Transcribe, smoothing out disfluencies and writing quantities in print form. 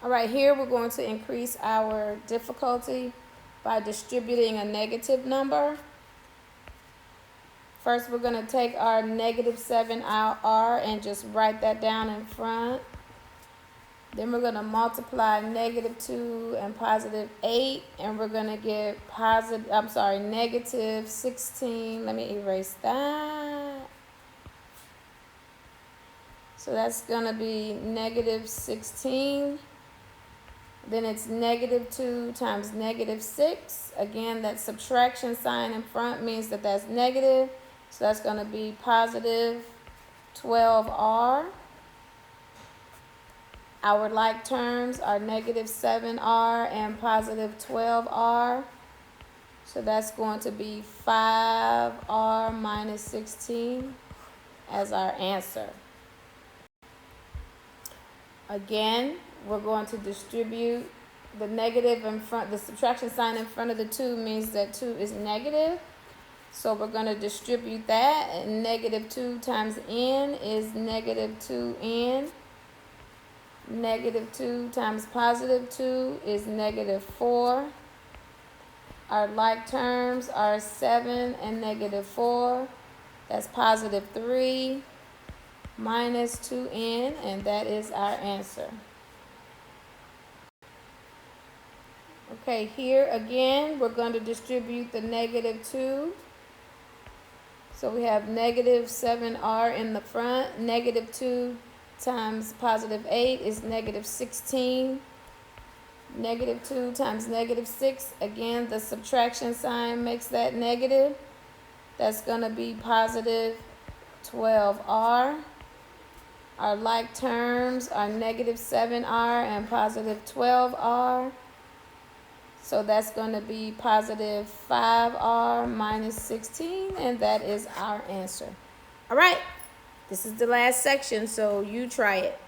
All right, here we're going to increase our difficulty by distributing a negative number. First, we're going to take our negative 7r and just write that down in front. Then we're going to multiply negative 2 and positive 8, and we're going to get negative 16. Let me erase that. So that's going to be negative 16. Then it's negative 2 times negative 6. Again, that subtraction sign in front means that that's negative. So that's going to be positive 12r. Our like terms are negative 7r and positive 12r. So that's going to be 5r minus 16 as our answer. Again, we're going to distribute the negative in front. The subtraction sign in front of the 2 means that 2 is negative. So we're going to distribute that, and negative 2 times n is negative 2n. Negative 2 times positive 2 is negative 4. Our like terms are 7 and negative 4. That's positive 3 minus 2n, and that is our answer. Okay, here again, we're going to distribute the negative 2. So we have negative 7r in the front. Negative 2 times positive 8 is negative 16. Negative 2 times negative 6. Again, the subtraction sign makes that negative. That's going to be positive 12r. Our like terms are negative 7r and positive 12r. So that's going to be positive 5r minus 16, and that is our answer. All right, this is the last section, so you try it.